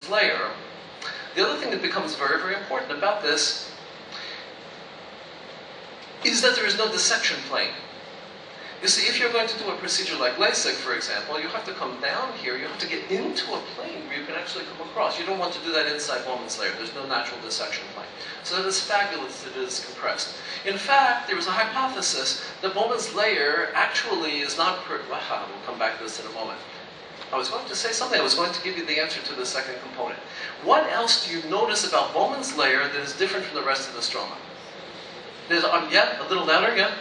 layer, the other thing that becomes very, very important about this is that there is no dissection plane. You see, if you're going to do a procedure like LASIK, for example, you have to come down here, you have to get into a plane where you can actually come across. You don't want to do that inside Bowman's layer. There's no natural dissection plane. So that is fabulous that it is compressed. In fact, there was a hypothesis that Bowman's layer actually is not, we'll come back to this in a moment. I was going to say something. I was going to give you the answer to the second component. What else do you notice about Bowman's layer that is different from the rest of the stroma? There's, yeah, a little louder, yeah?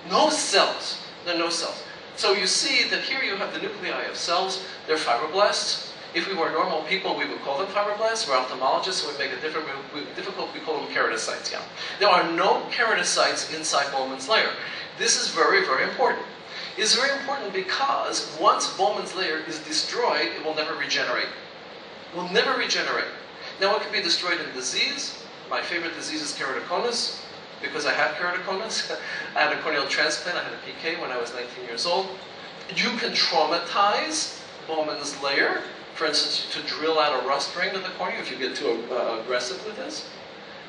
No cells. There are no cells. So you see that here you have the nuclei of cells. They're fibroblasts. If we were normal people, we would call them fibroblasts. We're ophthalmologists, so we make it difficult. We call them keratocytes, yeah. There are no keratocytes inside Bowman's layer. This is very, very important. It's very important because once Bowman's layer is destroyed, it will never regenerate. It will never regenerate. Now, it can be destroyed in disease. My favorite disease is keratoconus, because I have keratoconus. I had a corneal transplant. I had a PK when I was 19 years old. You can traumatize Bowman's layer, for instance, to drill out a rust ring of the cornea if you get too aggressive with this.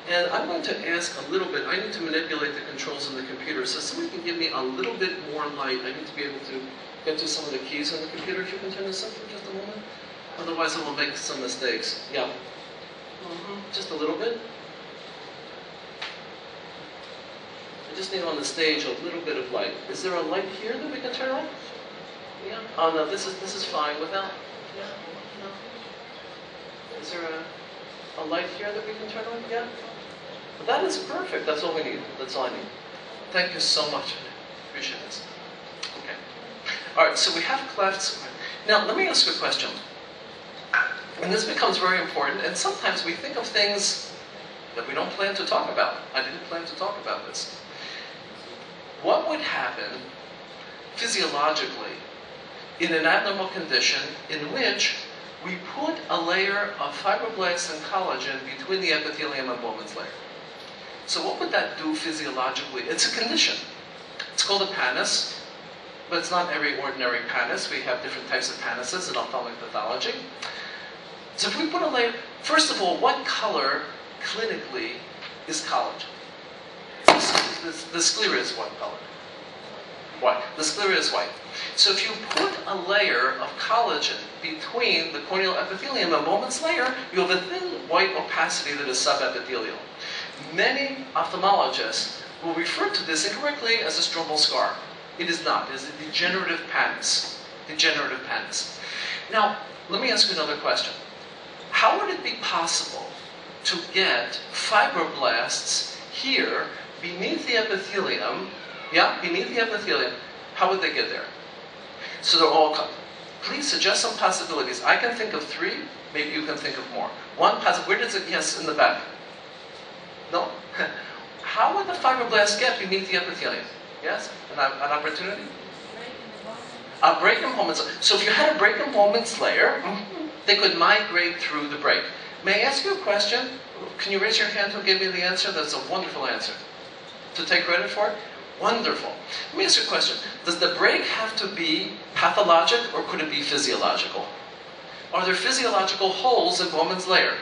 And I'm going to ask a little bit. I need to manipulate the controls in the computer. So somebody can give me a little bit more light. I need to be able to get to some of the keys on the computer. If you can turn this up for just a moment. Otherwise, I will make some mistakes. Yeah. Just a little bit. I just need on the stage a little bit of light. Is there a light here that we can turn on? Yeah. Oh no, this is fine without. Yeah. No. Is there a light here that we can turn on? Yeah. That is perfect. That's all we need. That's all I need. Thank you so much. Appreciate this. Okay. All right. So we have clefts. Now let me ask you a question. And this becomes very important. And sometimes we think of things that we don't plan to talk about. I didn't plan to talk about this. What would happen physiologically in an abnormal condition in which we put a layer of fibroblasts and collagen between the epithelium and Bowman's layer? So what would that do physiologically? It's a condition. It's called a pannus, but it's not every ordinary pannus. We have different types of pannuses in ophthalmic pathology. So if we put a layer, first of all, what color clinically is collagen? The sclera is what color? White. The sclera is white. So if you put a layer of collagen between the corneal epithelium and Bowman's layer, you have a thin white opacity that is subepithelial. Many ophthalmologists will refer to this incorrectly as a stromal scar. It is not. It is a degenerative pannus. Degenerative pannus. Now, let me ask you another question. How would it be possible to get fibroblasts here beneath the epithelium? Yeah, beneath the epithelium. How would they get there? So they're all cut. Please suggest some possibilities. I can think of 3. Maybe you can think of more. One possibility. Where does it? Yes, in the back. No? How would the fibroblasts get beneath the epithelium? Yes? An opportunity? A break in Bowman's layer. So if you had a break in Bowman's layer, they could migrate through the break. May I ask you a question? Can you raise your hand who gave me the answer? That's a wonderful answer. To take credit for it? Wonderful. Let me ask you a question. Does the break have to be pathologic or could it be physiological? Are there physiological holes in Bowman's layer?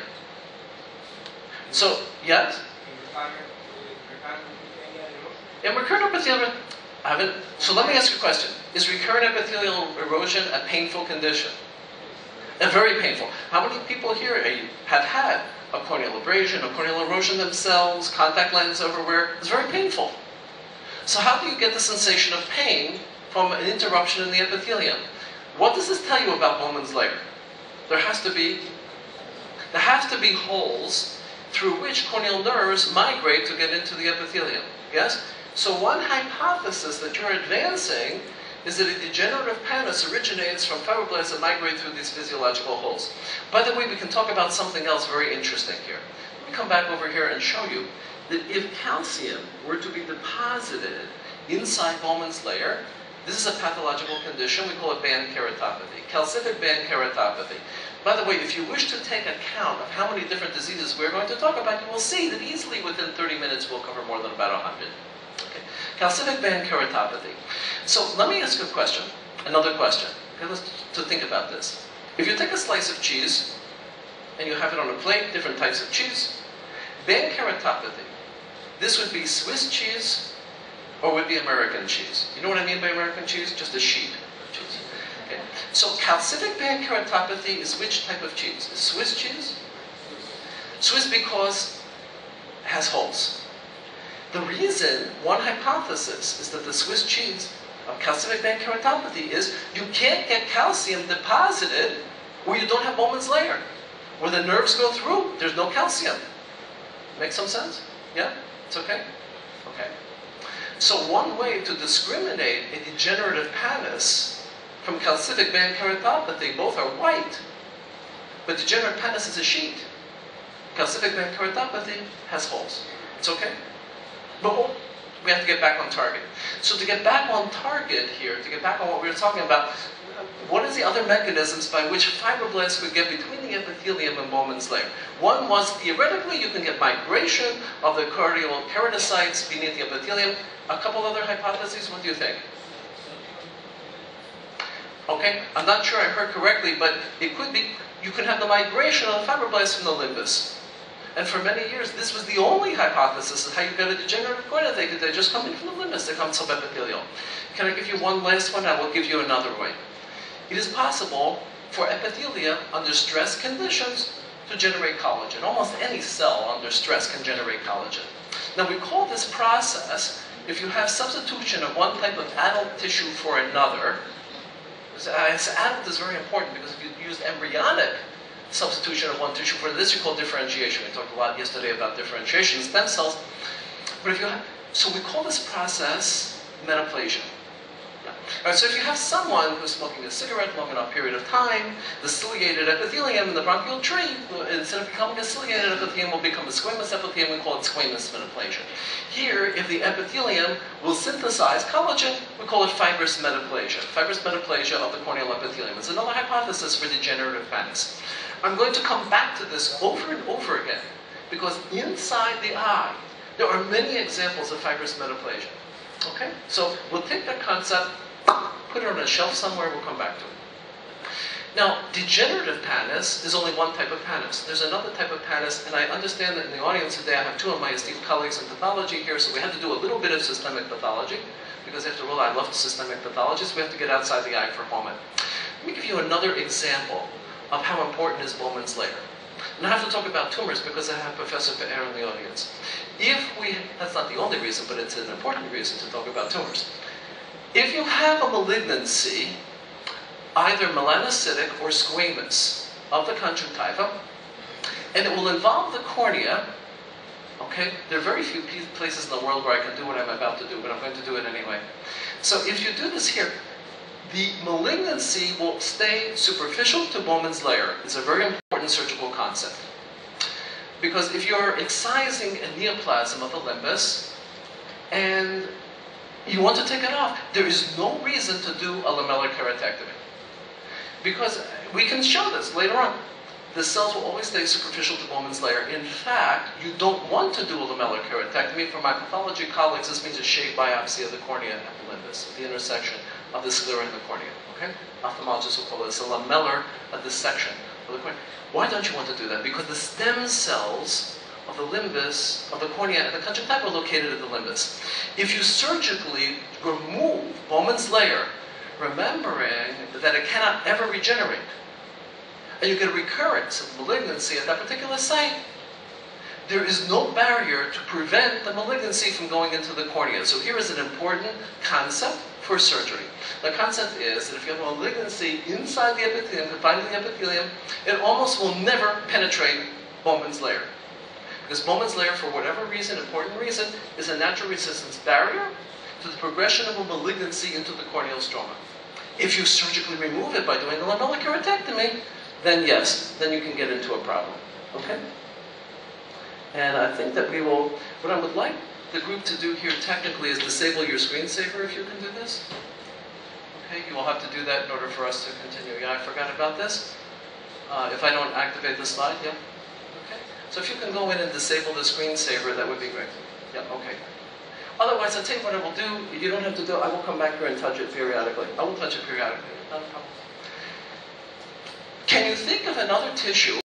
So, yes? In recurrent epithelial, so let me ask you a question. Is recurrent epithelial erosion a painful condition? And very painful. How many people here have had a corneal abrasion, a corneal erosion themselves, contact lens overwear? It's very painful. So how do you get the sensation of pain from an interruption in the epithelium? What does this tell you about Bowman's layer? There has to be holes through which corneal nerves migrate to get into the epithelium. Yes? So one hypothesis that you're advancing is that a degenerative pannus originates from fibroblasts that migrate through these physiological holes. By the way, we can talk about something else very interesting here. Let me come back over here and show you that if calcium were to be deposited inside Bowman's layer, this is a pathological condition. We call it band keratopathy, calcific band keratopathy. By the way, if you wish to take account of how many different diseases we're going to talk about, you will see that easily within 30 minutes we'll cover more than about 100. Okay. Calcific band keratopathy. So let me ask you a question, another question, to think about this. If you take a slice of cheese, and you have it on a plate, different types of cheese. Band keratopathy. This would be Swiss cheese, or would be American cheese. You know what I mean by American cheese? Just a sheet of cheese. Okay. So calcific band keratopathy is which type of cheese? Is Swiss cheese? Swiss because it has holes. The reason, one hypothesis, is that the Swiss cheese of calcific band keratopathy is you can't get calcium deposited where you don't have Bowman's layer. Where the nerves go through, there's no calcium. Make some sense? Yeah? It's okay? Okay. So one way to discriminate a degenerative pannus from calcific band keratopathy, both are white, but degenerative pannus is a sheet. Calcific band keratopathy has holes. It's okay? But we have to get back on target. So to get back on target here, to get back on what we were talking about, what are the other mechanisms by which fibroblasts could get between the epithelium and Bowman's layer? One was, theoretically, you can get migration of the cortical keratocytes beneath the epithelium. A couple other hypotheses, what do you think? Okay, I'm not sure I heard correctly, but it could be, you could have the migration of the fibroblasts from the limbus. And for many years, this was the only hypothesis of how you get a degenerative cornea. They just come in from the limbus, they come subepithelial. Can I give you one last one? I will give you another way. It is possible for epithelia under stress conditions to generate collagen. Almost any cell under stress can generate collagen. Now we call this process, if you have substitution of one type of adult tissue for another, adult is very important because if you use embryonic substitution of one tissue for this, you call differentiation. We talked a lot yesterday about differentiation, stem cells. But if you have, so we call this process metaplasia. All right, so if you have someone who's smoking a cigarette long enough period of time, the ciliated epithelium in the bronchial tree, instead of becoming a ciliated epithelium, will become a squamous epithelium. We call it squamous metaplasia. Here, if the epithelium will synthesize collagen, we call it fibrous metaplasia. Fibrous metaplasia of the corneal epithelium. It's another hypothesis for degenerative pannus. I'm going to come back to this over and over again, because inside the eye, there are many examples of fibrous metaplasia. Okay? So we'll take that concept, put it on a shelf somewhere, we'll come back to it. Now, degenerative pannus is only one type of pannus. There's another type of pannus, and I understand that in the audience today I have two of my esteemed colleagues in pathology here, so we had to do a little bit of systemic pathology, because after all, I love systemic pathology, so we have to get outside the eye for a moment. Let me give you another example of how important is Bowman's layer. And I have to talk about tumors because I have Professor Pe'er in the audience. That's not the only reason, but it's an important reason to talk about tumors. If you have a malignancy, either melanocytic or squamous of the conjunctiva, and it will involve the cornea, okay? There are very few places in the world where I can do what I'm about to do, but I'm going to do it anyway. So if you do this here, the malignancy will stay superficial to Bowman's layer. It's a very important surgical concept. Because if you're excising a neoplasm of the limbus, and you want to take it off, there is no reason to do a lamellar keratectomy. Because we can show this later on. The cells will always stay superficial to Bowman's layer. In fact, you don't want to do a lamellar keratectomy. For my pathology colleagues, this means a shaved biopsy of the cornea at the limbus, the intersection of the sclera and the cornea. Okay? Ophthalmologists will call this a lamellar dissection of the cornea. Why don't you want to do that? Because the stem cells of the limbus, of the cornea, and the conjunctiva are located at the limbus. If you surgically remove Bowman's layer, remembering that it cannot ever regenerate, and you get a recurrence of malignancy at that particular site, there is no barrier to prevent the malignancy from going into the cornea. So here is an important concept for surgery. The concept is that if you have a malignancy inside the epithelium, confined to the epithelium, it almost will never penetrate Bowman's layer. Because Bowman's layer, for whatever reason, important reason, is a natural resistance barrier to the progression of a malignancy into the corneal stroma. If you surgically remove it by doing a lamellar keratectomy, then yes, then you can get into a problem. Okay? And I think that we will, what I would like the group to do here technically is disable your screensaver if you can do this. Okay, you will have to do that in order for us to continue. Yeah, I forgot about this. If I don't activate the slide, yeah? Okay. So if you can go in and disable the screensaver, that would be great. Yeah, okay. Otherwise, I'll tell you what I will do. You don't have to do it. I will come back here and touch it periodically. I will touch it periodically. Not a problem. Can you think of another tissue